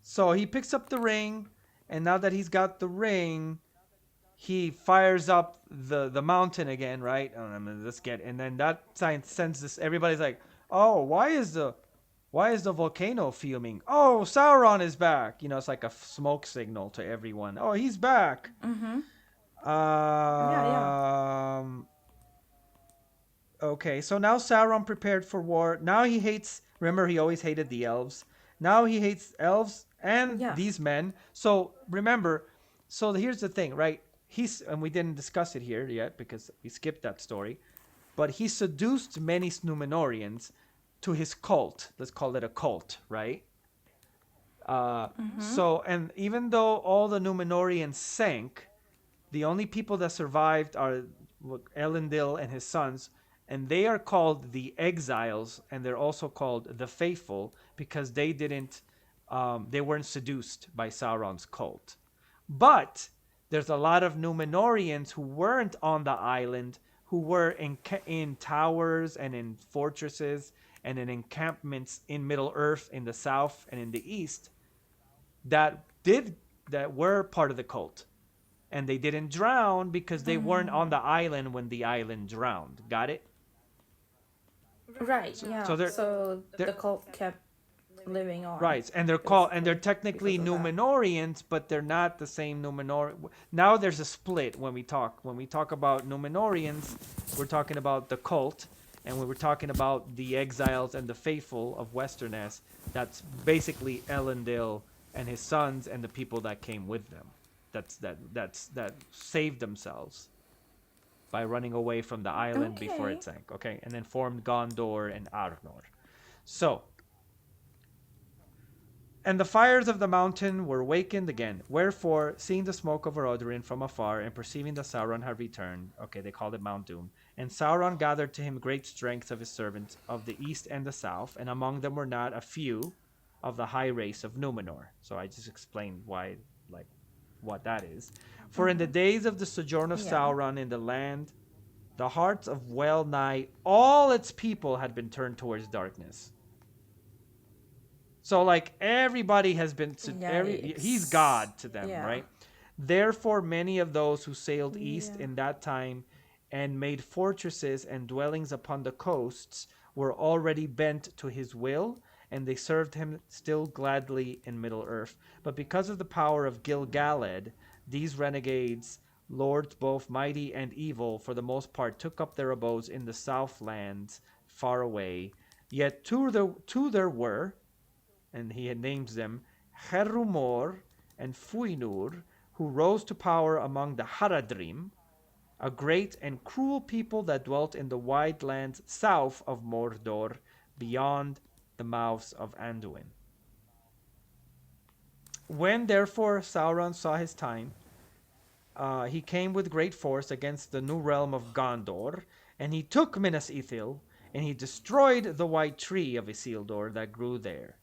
So he picks up the ring, and now that he's got the ring, he fires up the mountain again, right? Let's get, and then that science sends this. Everybody's like, oh, why is the volcano fuming? Oh, Sauron is back. It's like a smoke signal to everyone. Oh, he's back. Mm-hmm. Yeah, yeah. Um. Okay, so now Sauron prepared for war. Now he hates. Remember, he always hated the elves. Now he hates elves and Yeah. these men. So remember. So here's the thing, right? And we didn't discuss it here yet because we skipped that story. But he seduced many Numenorians to his cult. Let's call it a cult, right? Mm-hmm. And even though all the Numenorians sank, the only people that survived are Elendil and his sons, and they are called the Exiles, and they're also called the Faithful because they weren't seduced by Sauron's cult. But there's a lot of Numenorians who weren't on the island, who were in towers and in fortresses and in encampments in Middle Earth, in the south and in the east, that did that were part of the cult, and they didn't drown because they weren't on the Mm. island when the island drowned. Got it? Right, So, yeah. so So the they're cult kept living on, right, and they're basically, technically because of that. Numenorians, but they're not the same Numenor. Now there's a split when we talk. When we talk about Numenorians, we're talking about the cult, and when we're talking about the exiles and the faithful of Westerness, that's basically Elendil and his sons and the people that came with them. That saved themselves by running away from the island before it Okay. sank. Okay, and then formed Gondor and Arnor. So, and the fires of the mountain were wakened again. Wherefore, seeing the smoke of Orodruin from afar, and perceiving that Sauron had returned, okay, they called it Mount Doom, and Sauron gathered to him great strength of his servants of the east and the south, and among them were not a few of the high race of Numenor. So I just explained why, like, what that is. For in the Mm-hmm. days of the sojourn of Yeah. Sauron in the land, the hearts of well nigh all its people had been turned towards darkness. So like everybody has been he's Yikes. God to them, Yeah. right? Therefore many of those who sailed east Yeah. in that time and made fortresses and dwellings upon the coasts were already bent to his will, and they served him still gladly in Middle Earth. But because of the power of Gil-galad, these renegades, lords both mighty and evil, for the most part took up their abodes in the southlands far away. Yet two there were, and he names them Herumor and Fuinur, who rose to power among the Haradrim, a great and cruel people that dwelt in the wide lands south of Mordor, beyond the mouths of Anduin. When therefore Sauron saw his time, he came with great force against the new realm of Gondor, and he took Minas Ithil, and he destroyed the white tree of Isildur that grew there.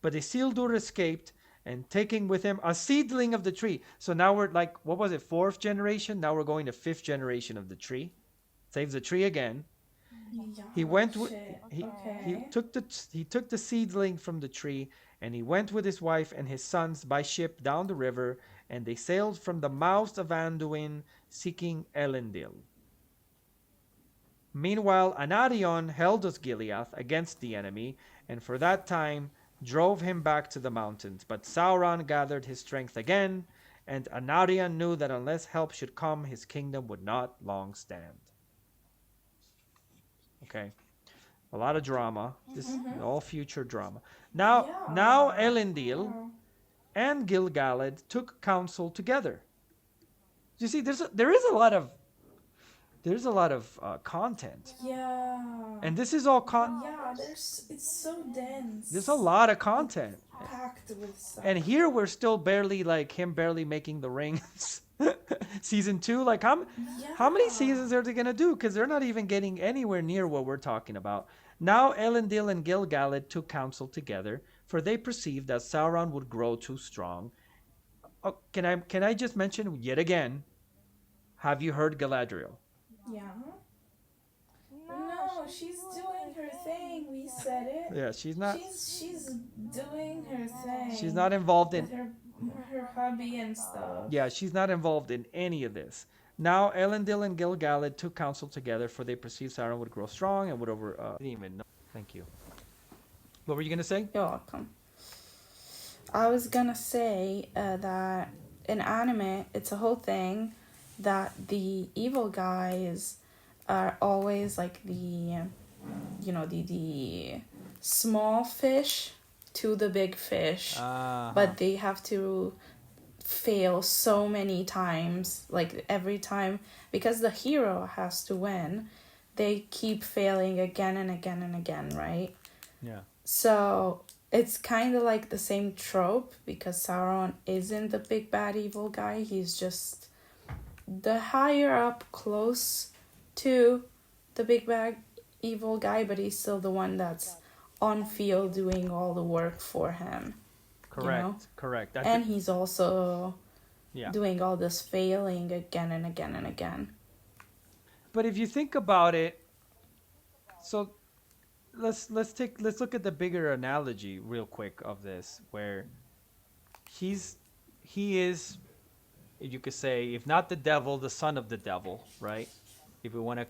But Isildur escaped, and taking with him a seedling of the tree. So now we're like, what was it, fourth generation? Now we're going to fifth generation of the tree. Saves the tree again. He Yeah, went with shit. he Okay. took the seedling from the tree, and he went with his wife and his sons by ship down the river, and they sailed from the mouths of Anduin, seeking Elendil. Meanwhile, Anarion held Osgiliath against the enemy, and for that time drove him back to the mountains. But Sauron gathered his strength again, and Anarion knew that unless help should come, his kingdom would not long stand. Okay, a lot of drama. This Mm-hmm. all future drama. Now Yeah. Elendil Yeah. and Gil-galad took counsel together. You see, there is a lot of content, Yeah. and this is all Yeah, it's so there's a dense. lot of It's content. packed with stuff. And here we're still barely like him barely making the rings. Season 2, like how many Yeah. seasons are they gonna do? Because they're not even getting anywhere near what we're talking about. Now Elendil and Gil-galad took counsel together, for they perceived that Sauron would grow too strong. Oh, can I just mention yet again? Have you heard Galadriel? Yeah. No, she's doing her thing. We said it. Yeah, She's doing her she's thing not involved in with her hobby and stuff. yeah, she's not involved in any of this. Now Elendil and Gil-galad took counsel together, for they perceived Sauron would grow strong and would over. Didn't even know. Thank you. What were you gonna say? You're welcome. I was gonna say that in anime, it's a whole thing that the evil guys are always like the small fish to the big fish, but they have to fail so many times, like every time, because the hero has to win. They keep failing again and again and again, right? Yeah. So it's kind of like the same trope, because Sauron isn't the big bad evil guy. He's just the higher up, close to the big bad evil guy, but he's still the one that's on field doing all the work for him. Correct. You know? Correct. And he's also doing all this failing again and again and again. But if you think about it, so let's look at the bigger analogy real quick of this, where he is, you could say, if not the devil, the son of the devil, right? If we want to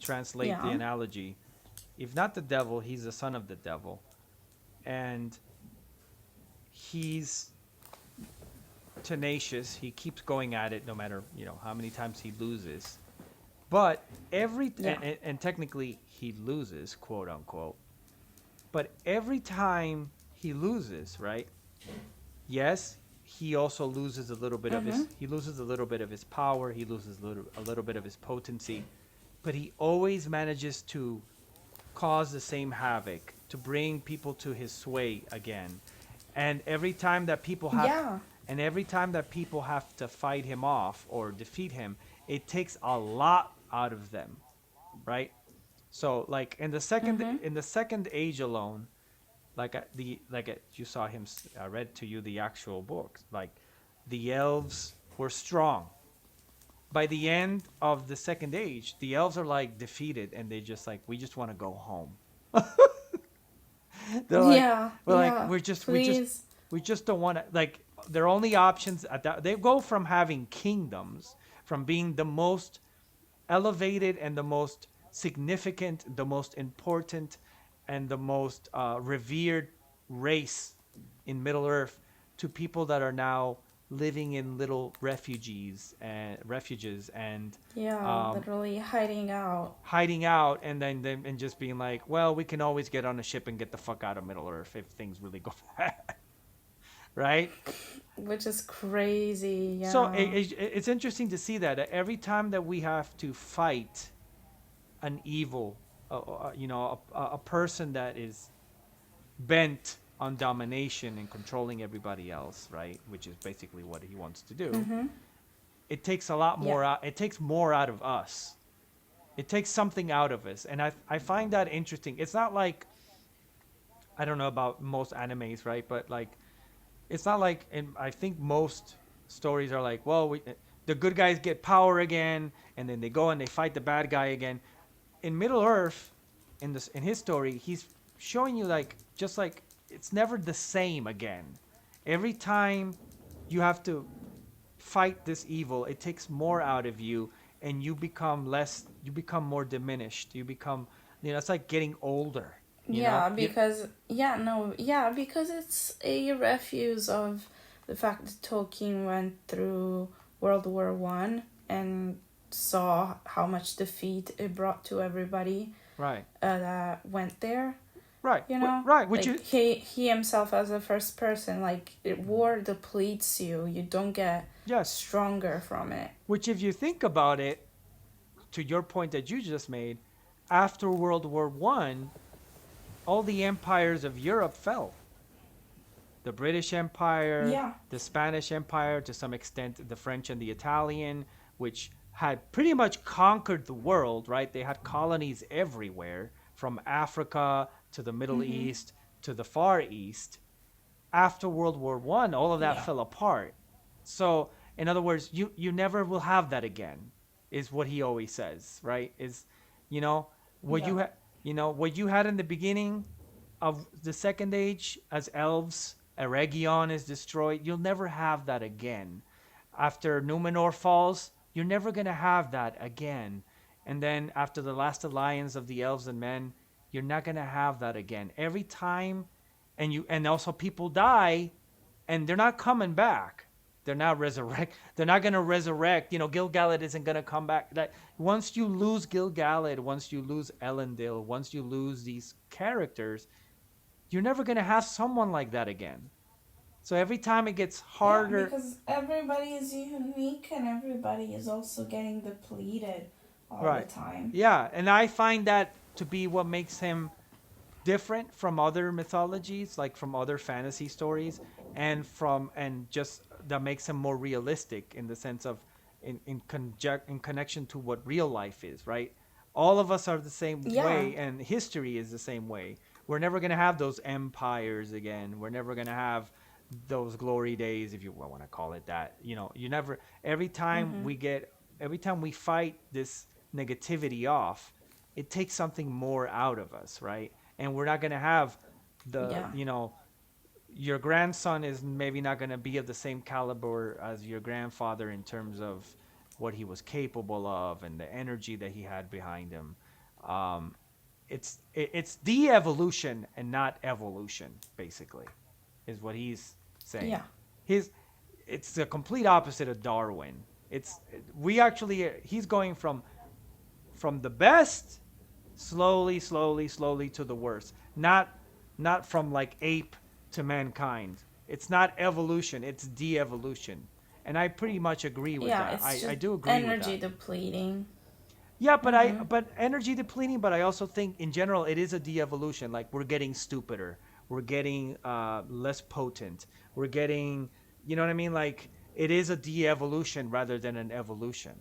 translate the analogy, if not the devil, he's the son of the devil, and he's tenacious. He keeps going at it no matter how many times he loses. But and technically he loses, quote unquote. But every time he loses, right? Yes, he also loses a little bit of his power. He loses a little bit of his potency, but he always manages to cause the same havoc, to bring people to his sway again. And every time that people have to fight him off or defeat him, it takes a lot out of them, right? So like in the second age alone, you saw him, I read to you the actual books, like the elves were strong. By the end of the second age, the elves are like defeated, and they just like, we just want to go home. They're like, we just don't want to, like, their only options at that, they go from having kingdoms, from being the most elevated and the most significant, the most important, and the most revered race in Middle Earth, to people that are now living in little refuges and literally hiding out, and then just being like, well, we can always get on a ship and get the fuck out of Middle Earth if things really go bad. Right? Which is crazy. Yeah. So it's interesting to see that every time that we have to fight an evil, a person that is bent on domination and controlling everybody else, right? Which is basically what he wants to do. Mm-hmm. It takes a lot more out. It takes more out of us. It takes something out of us, and I find that interesting. It's not like, I don't know about most animes, right? But like, it's not like, and I think most stories are like, well, the good guys get power again, and then they go and they fight the bad guy again. In Middle Earth, in his story, he's showing you like, just like, it's never the same again. Every time you have to fight this evil, it takes more out of you, and you become more diminished. You become, it's like getting older. Because it's a refuse of the fact that Tolkien went through World War I and saw how much defeat it brought to everybody. Right. That went there. Right. Right. He himself as a first person, like, war depletes you. You don't get stronger from it. Which, if you think about it, to your point that you just made, after World War I, all the empires of Europe fell. The British Empire, the Spanish Empire, to some extent the French and the Italian, which had pretty much conquered the world, right? They had colonies everywhere, from Africa to the Middle East to the Far East. After World War I, all of that fell apart. So, in other words, you never will have that again, is what he always says, right? Is, what you had in the beginning, of the second age as elves, Eregion is destroyed. You'll never have that again. After Numenor falls, you're never going to have that again. And then after the last alliance of the elves and men, you're not going to have that again. Every time, and also people die, and they're not coming back. They're not resurrect. They're not going to resurrect. Gil-galad isn't going to come back. That once you lose Gil-galad, once you lose Elendil, once you lose these characters, you're never going to have someone like that again. So every time it gets Yeah, harder. because everybody is unique and everybody is also getting depleted all the Right. time. Yeah, and I find that to be what makes him different from other mythologies, like from other fantasy stories, and just that makes him more realistic in the sense of in connection to what real life is, right? All of us are the same Yeah. way, and history is the same way. We're never gonna have those empires again. We're never gonna have those glory days, if you want to call it that. You never. Mm-hmm. Every time we fight this negativity off, it takes something more out of us, right? And we're not going to have the Yeah. your grandson is maybe not going to be of the same caliber as your grandfather in terms of what he was capable of and the energy that he had behind him. um, it's de-evolution and not evolution, basically, is what he's saying. Yeah. His It's the complete opposite of Darwin. It's we actually He's going from the best slowly, slowly, slowly to the worst. Not from like ape to mankind. It's not evolution, it's de-evolution. And I pretty much agree with Yeah, that. it's I just do agree with energy that. depleting. Yeah, Mm-hmm. but energy depleting, but I also think in general it is a de-evolution. Like we're getting stupider. We're getting less potent. We're getting, you know what I mean? Like it is a de-evolution rather than an evolution.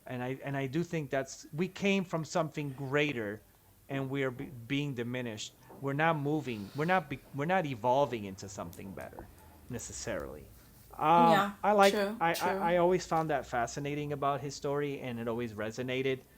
And I do think that's we came from something greater, and we are being diminished. We're not moving. We're not evolving into something better necessarily. Yeah, I like true, true. I always found that fascinating about his story, and it always resonated.